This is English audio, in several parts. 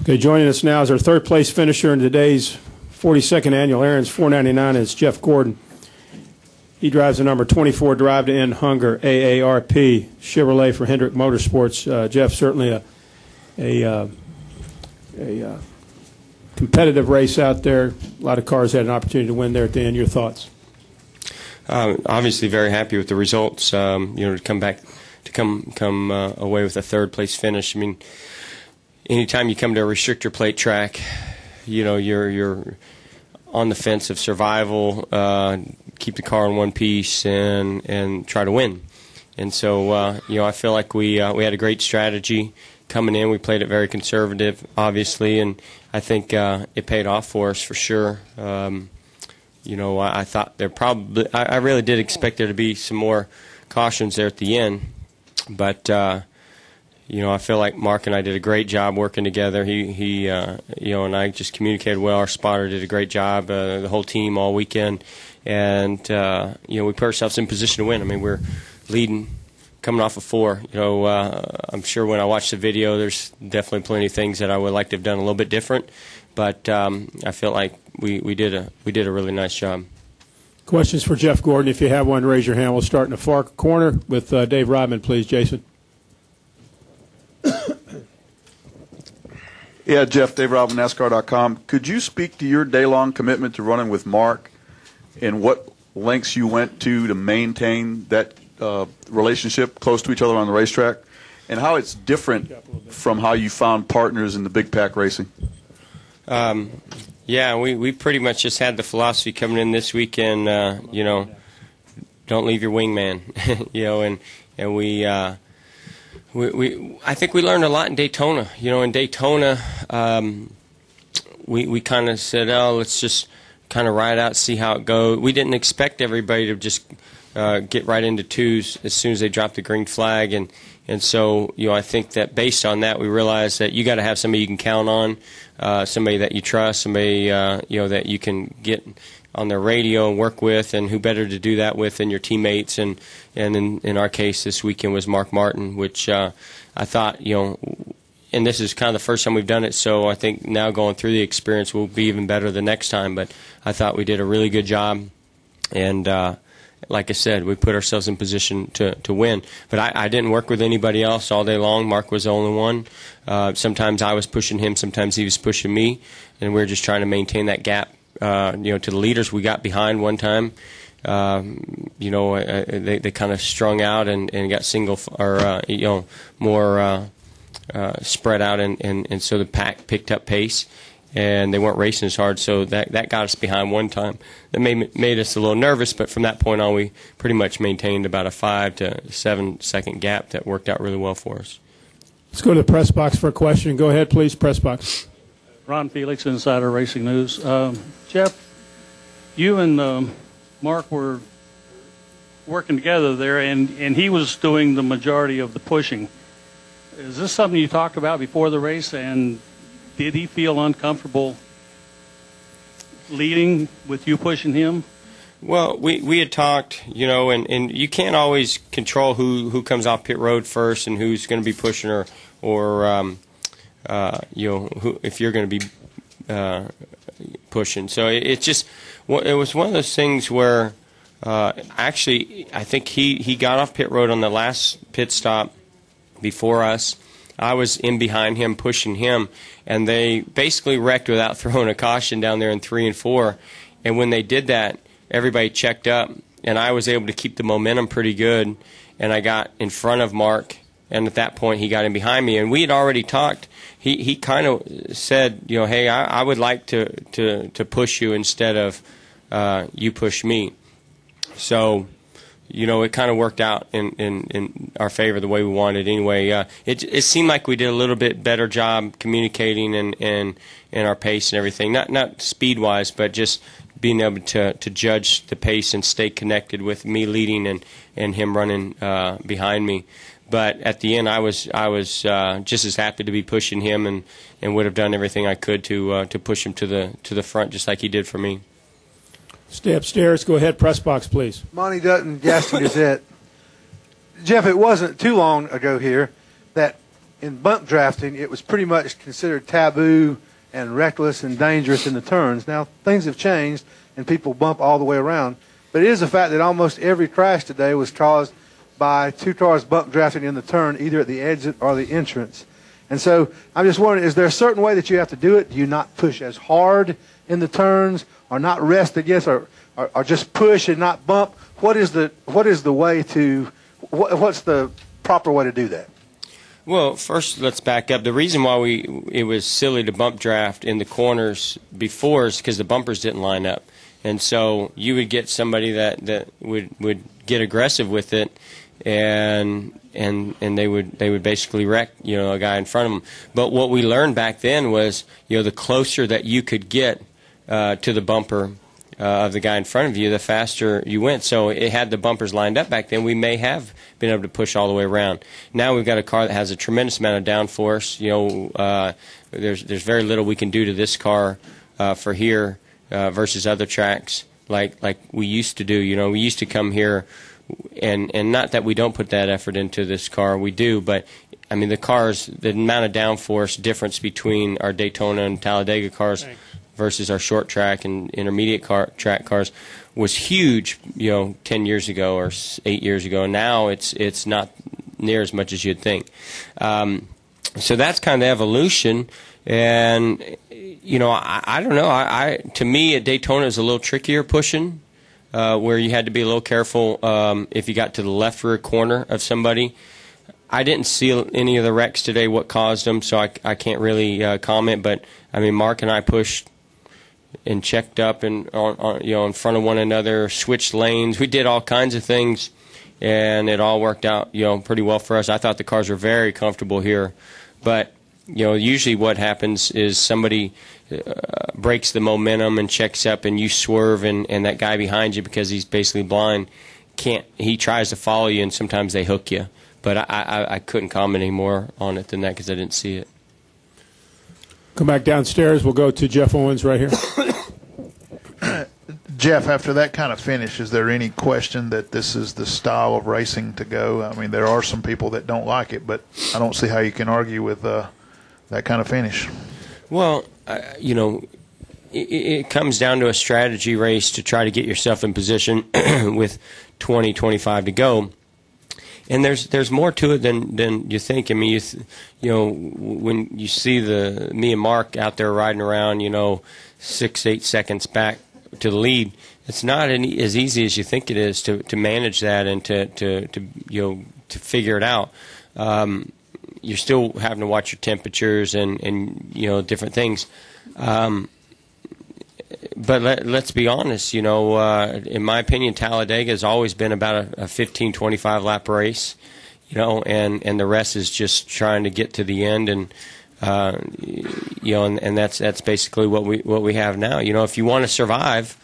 Okay, joining us now is our third-place finisher in today's 42nd Annual Aaron's 499 is Jeff Gordon. He drives the number 24 Drive to End Hunger AARP Chevrolet for Hendrick Motorsports. Jeff, certainly a competitive race out there. A lot of cars had an opportunity to win there at the end. Your thoughts? Obviously, very happy with the results. To come away with a third-place finish. I mean, anytime you come to a restrictor plate track, you're on the fence of survival, keep the car in one piece, and try to win. And so, I feel like we had a great strategy coming in. We played it very conservative, obviously, and I think it paid off for us for sure. I thought I really did expect there to be some more cautions there at the end, but I feel like Mark and I did a great job working together. He and I just communicated well. Our spotter did a great job. The whole team all weekend, and we put ourselves in position to win. I mean, we're leading, coming off of 4. I'm sure when I watch the video, there's definitely plenty of things that I would like to have done a little bit different, but I feel like we did a really nice job. Questions for Jeff Gordon? If you have one, raise your hand. We'll start in the far corner with Dave Rodman, please, Jason. Yeah, Jeff, Dave Rodman, NASCAR.com. Could you speak to your day-long commitment to running with Mark and what lengths you went to maintain that relationship close to each other on the racetrack, and how it's different from how you found partners in the big pack racing? Yeah, we pretty much just had the philosophy coming in this weekend, don't leave your wingman, and we I think we learned a lot in Daytona. In Daytona, we kind of said, let's just kind of ride out, see how it goes. We didn't expect everybody to just get right into twos as soon as they dropped the green flag, and so I think that based on that, we realized that you got to have somebody you can count on, somebody that you trust, somebody that you can get on their radio and work with, and who better to do that with than your teammates. And in our case this weekend was Mark Martin, which I thought, and this is kind of the first time we've done it, so I think now going through the experience will be even better the next time. But I thought we did a really good job, and like I said, we put ourselves in position to win. But I didn't work with anybody else all day long. Mark was the only one. Sometimes I was pushing him, sometimes he was pushing me, and we were just trying to maintain that gap. To the leaders, we got behind one time. They kind of strung out and got single or more spread out, and so the pack picked up pace, and they weren't racing as hard. So that got us behind one time. That made us a little nervous, but from that point on, we pretty much maintained about a 5 to 7 second gap that worked out really well for us. Let's go to the press box for a question. Go ahead, please, press box. Ron Felix, Insider Racing News. Jeff, you and Mark were working together there, and he was doing the majority of the pushing. Is this something you talked about before the race, and did he feel uncomfortable leading with you pushing him? Well, we had talked, and you can't always control who comes off pit road first and who's going to be pushing or if you're going to be pushing. So it was one of those things where actually I think he got off pit road on the last pit stop before us. I was in behind him pushing him, and they basically wrecked without throwing a caution down there in 3 and 4. And when they did that, everybody checked up, and I was able to keep the momentum pretty good, and I got in front of Mark. And at that point, he got in behind me, and we had already talked. He kind of said, hey, I would like to push you instead of you push me. So, it kind of worked out in our favor the way we wanted anyway. It seemed like we did a little bit better job communicating and our pace and everything. Not speed-wise, but just being able to judge the pace and stay connected with me leading and him running behind me. But at the end, I was just as happy to be pushing him and would have done everything I could to push him to the front, just like he did for me. Stay upstairs. Go ahead, press box, please. Monty Dutton, Gaston Gazette. Jeff, it wasn't too long ago here that in bump drafting, it was pretty much considered taboo and reckless and dangerous in the turns. Now, things have changed, and people bump all the way around. But it is a fact that almost every crash today was caused by two cars bump drafting in the turn, either at the exit or the entrance. And so I'm just wondering, is there a certain way that you have to do it? Do you not push as hard in the turns, or not rest against, or just push and not bump? What's the proper way to do that? Well, first let's back up. The reason why it was silly to bump draft in the corners before is because the bumpers didn't line up, and so you would get somebody that would get aggressive with it, and they would basically wreck a guy in front of them. But what we learned back then was the closer that you could get to the bumper of the guy in front of you, the faster you went. So it had the bumpers lined up back then. We may have been able to push all the way around. Now we've got a car that has a tremendous amount of downforce. There's very little we can do to this car for here versus other tracks like we used to do. We used to come here, and not that we don't put that effort into this car, we do, but I mean the amount of downforce difference between our Daytona and Talladega cars versus our short track and intermediate track cars was huge, 10 years ago or 8 years ago. Now it's not near as much as you'd think. So that's kind of the evolution. And I don't know. To me, at Daytona is a little trickier pushing, where you had to be a little careful if you got to the left rear corner of somebody. I didn't see any of the wrecks today, what caused them, so I can't really comment. But I mean, Mark and I pushed and checked up and in front of one another, switched lanes. We did all kinds of things, and it all worked out pretty well for us. I thought the cars were very comfortable here, but usually what happens is somebody breaks the momentum and checks up, and you swerve, and that guy behind you, because he's basically blind, he tries to follow you, and sometimes they hook you. But I couldn't comment any more on it than that because I didn't see it. Come back downstairs. We'll go to Jeff Owens right here. Jeff, after that kind of finish, is there any question that this is the style of racing to go? I mean, there are some people that don't like it, but I don't see how you can argue with that kind of finish. Well, it comes down to a strategy race to try to get yourself in position with 20, 25 to go. And there's more to it than you think. I mean, when you see me and Mark out there riding around, 6-8 seconds back to the lead, it's not as easy as you think it is to manage that and to figure it out. You're still having to watch your temperatures and different things. But let's be honest, in my opinion, Talladega has always been about a 15-25 lap race, and the rest is just trying to get to the end, and and that's basically what we have now. If you want to survive,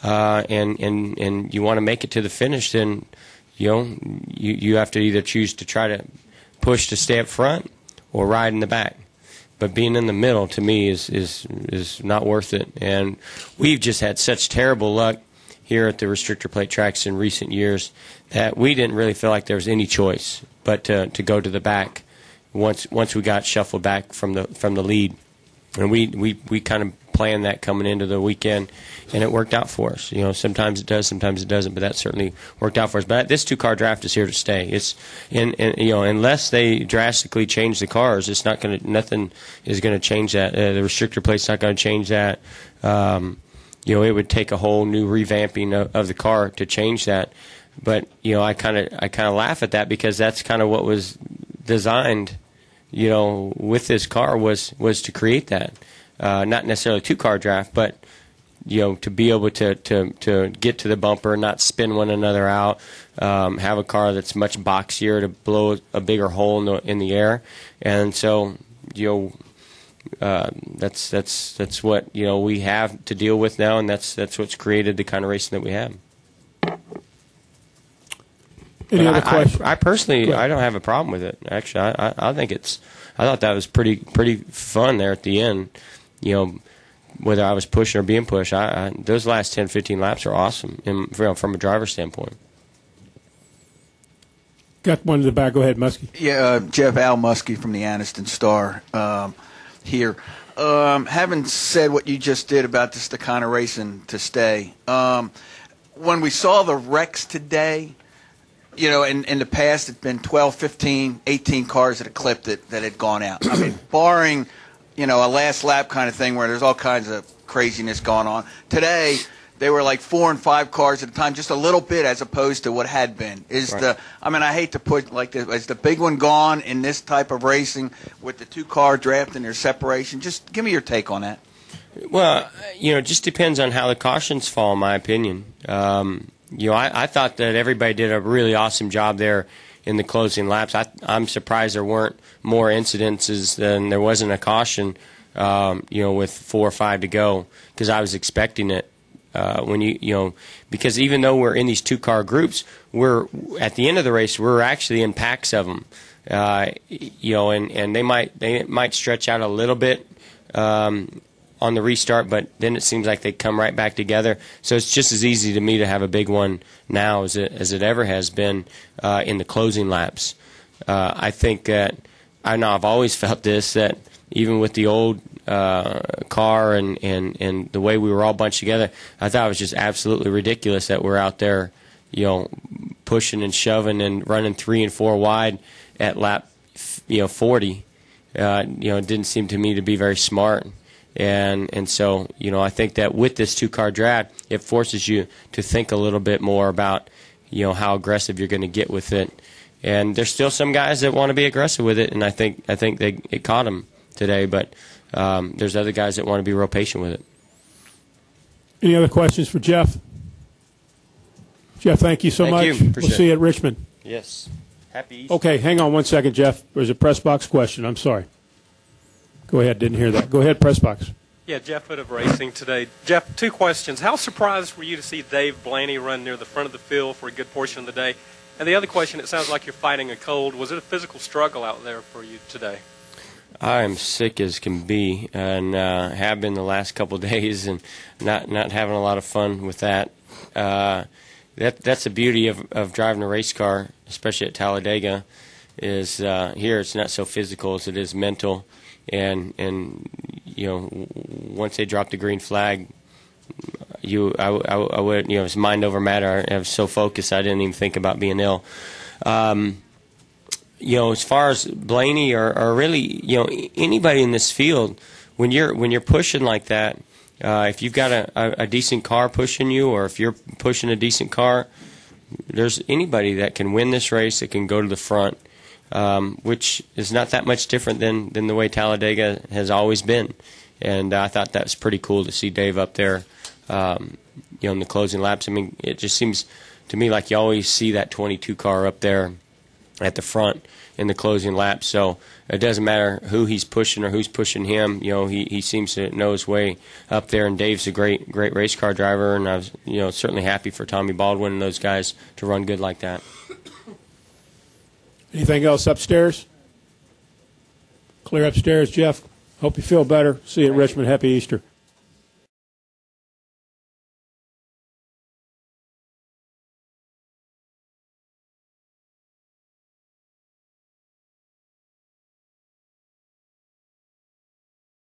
and you want to make it to the finish, then you have to either choose to try to push to stay up front or ride in the back. But being in the middle, to me, is not worth it. And we've just had such terrible luck here at the restrictor plate tracks in recent years that we didn't really feel like there was any choice but to go to the back once we got shuffled back from the lead. And we kind of planned that coming into the weekend, and it worked out for us. Sometimes it does, sometimes it doesn't, but that certainly worked out for us. But this two-car draft is here to stay. It's unless they drastically change the cars, nothing is going to change that. The restrictor plate's not going to change that. It would take a whole new revamping of the car to change that. But I kind of laugh at that because that's kind of what was designed. With this car was to create that. Not necessarily a two-car draft, but to be able to get to the bumper, not spin one another out, have a car that's much boxier to blow a bigger hole in the air, and so that's what we have to deal with now, and that's what's created the kind of racing that we have. Any other questions? I personally, I don't have a problem with it. Actually, I think I thought that was pretty fun there at the end. Whether I was pushing or being pushed, those last 10, 15 laps are awesome from a driver's standpoint. Got one in the back. Go ahead, Muskie. Yeah, Jeff Al Muskie from the Anniston Star here. Having said what you just did about this, the kind of racing to stay, when we saw the wrecks today, you know, in the past it's been 12, 15, 18 cars that had clipped it that had gone out. I mean, barring, you know, a last lap kind of thing where there's all kinds of craziness going on. Today, they were like 4 and 5 cars at a time, just a little bit as opposed to what had been. I mean, I hate to put like this, is the big one gone in this type of racing with the 2-car draft and their separation? Just give me your take on that. Well, you know, it just depends on how the cautions fall, in my opinion. You know, I thought that everybody did a really awesome job there in the closing laps. I'm surprised there weren't more incidences than there wasn't a caution, you know, with 4 or 5 to go, because I was expecting it. When you know, because even though we're in these 2-car groups, we're at the end of the race, we're actually in packs of them. You know, and they might stretch out a little bit on the restart, but then it seems like they come right back together. So it's just as easy to me to have a big one now as it ever has been in the closing laps. I think that I've always felt this, that even with the old car and the way we were all bunched together, I thought it was just absolutely ridiculous that we're out there, you know, pushing and shoving and running 3 and 4 wide at lap, 40. You know, it didn't seem to me to be very smart. And so, you know, I think that with this 2-car draft, it forces you to think a little bit more about, you know, how aggressive you're going to get with it. And there's still some guys that want to be aggressive with it, and I think it caught them today. But there's other guys that want to be real patient with it. Any other questions for Jeff? Jeff, thank you so much. Thank you. We'll see you at Richmond. Yes. Happy Easter. Okay, hang on one second, Jeff. There's a press box question. I'm sorry. Go ahead. Didn't hear that. Go ahead, press box. Yeah, Jeff Hood of Racing today. Jeff, 2 questions. How surprised were you to see Dave Blaney run near the front of the field for a good portion of the day? And the other question, it sounds like you're fighting a cold. Was it a physical struggle out there for you today? I am sick as can be, and have been the last couple of days, and not having a lot of fun with that. That's the beauty of driving a race car, especially at Talladega, is here it's not so physical as it is mental. And you know, once they dropped the green flag, I would, you know, it's mind over matter. I was so focused I didn't even think about being ill. You know, as far as Blaney or really, you know, anybody in this field, when you're pushing like that, if you've got a decent car pushing you, or if you're pushing a decent car, there's anybody that can win this race that can go to the front. Which is not that much different than the way Talladega has always been. And I thought that was pretty cool to see Dave up there, you know, in the closing laps. I mean, it just seems to me like you always see that 22 car up there at the front in the closing laps. So it doesn't matter who he's pushing or who's pushing him. You know, he seems to know his way up there. And Dave's a great race car driver, and I was, you know, certainly happy for Tommy Baldwin and those guys to run good like that. Anything else upstairs? Clear upstairs, Jeff. Hope you feel better. See you at Richmond. Happy Easter.